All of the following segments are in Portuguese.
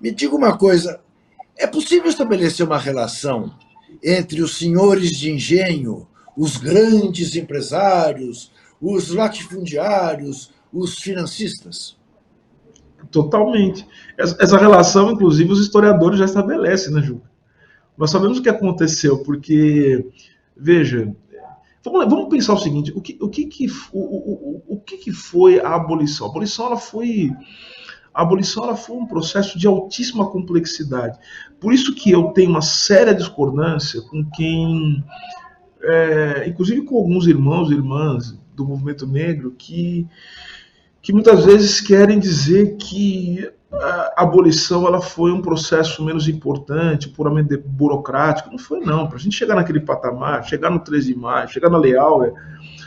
Me diga uma coisa: é possível estabelecer uma relação entre os senhores de engenho, os grandes empresários, os latifundiários, os financistas? Totalmente. Essa relação, inclusive, os historiadores já estabelecem, né, Ju? Nós sabemos o que aconteceu, porque, veja, vamos pensar o seguinte: o que foi a abolição? A abolição ela foi um processo de altíssima complexidade. Por isso que eu tenho uma séria discordância com quem, inclusive com alguns irmãos e irmãs do movimento negro, que muitas vezes querem dizer que a abolição ela foi um processo menos importante, puramente burocrático. Não foi, não. Para a gente chegar naquele patamar, chegar no 13 de maio, chegar na Lei Áurea,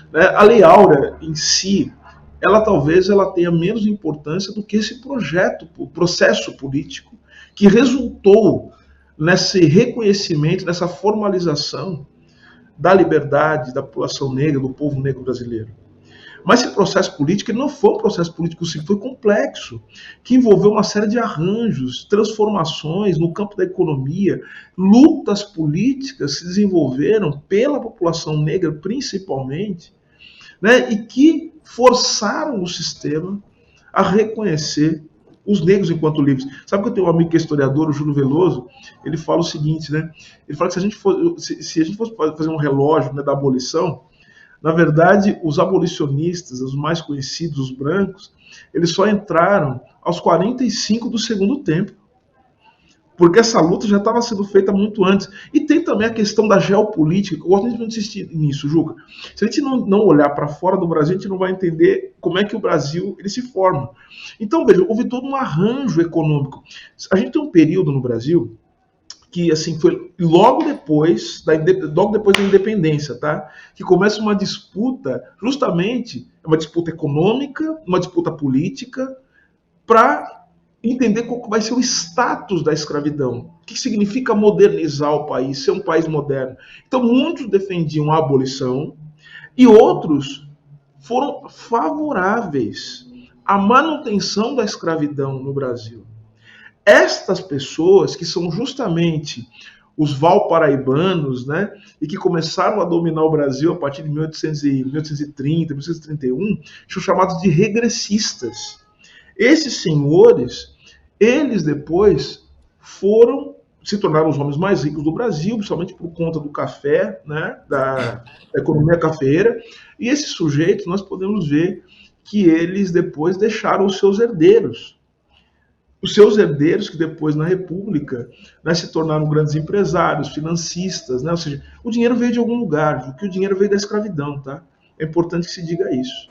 né, a Lei Áurea em si, ela talvez ela tenha menos importância do que esse projeto, o processo político que resultou nesse reconhecimento, nessa formalização da liberdade da população negra, do povo negro brasileiro. Mas esse processo político ele não foi um processo político simples, foi complexo, que envolveu uma série de arranjos, transformações no campo da economia, lutas políticas se desenvolveram pela população negra principalmente, né, e que forçaram o sistema a reconhecer os negros enquanto livres. Sabe que eu tenho um amigo que é historiador, o Júlio Veloso, ele fala o seguinte, né? Ele fala que se a gente fosse fazer um relógio, né, da abolição, na verdade, os abolicionistas, os mais conhecidos, os brancos, eles só entraram aos 45 do segundo tempo, porque essa luta já estava sendo feita muito antes. E tem também a questão da geopolítica, eu gosto de insistir nisso, Juca. Se a gente não olhar para fora do Brasil, a gente não vai entender como é que o Brasil ele se forma. Então, veja, houve todo um arranjo econômico. A gente tem um período no Brasil que assim foi logo depois da independência, tá? Que começa uma disputa, justamente uma disputa econômica, uma disputa política, para entender qual vai ser o status da escravidão. O que significa modernizar o país, ser um país moderno. Então, muitos defendiam a abolição e outros foram favoráveis à manutenção da escravidão no Brasil. Estas pessoas, que são justamente os valparaibanos, né, e que começaram a dominar o Brasil a partir de 1830, 1831, são chamados de regressistas. Esses senhores, eles depois se tornaram os homens mais ricos do Brasil, principalmente por conta do café, né, da economia cafeeira, e esses sujeitos, nós podemos ver que eles depois deixaram os seus herdeiros, que depois na República, né, se tornaram grandes empresários, financistas, né? Ou seja, o dinheiro veio de algum lugar, porque o dinheiro veio da escravidão, tá? É importante que se diga isso.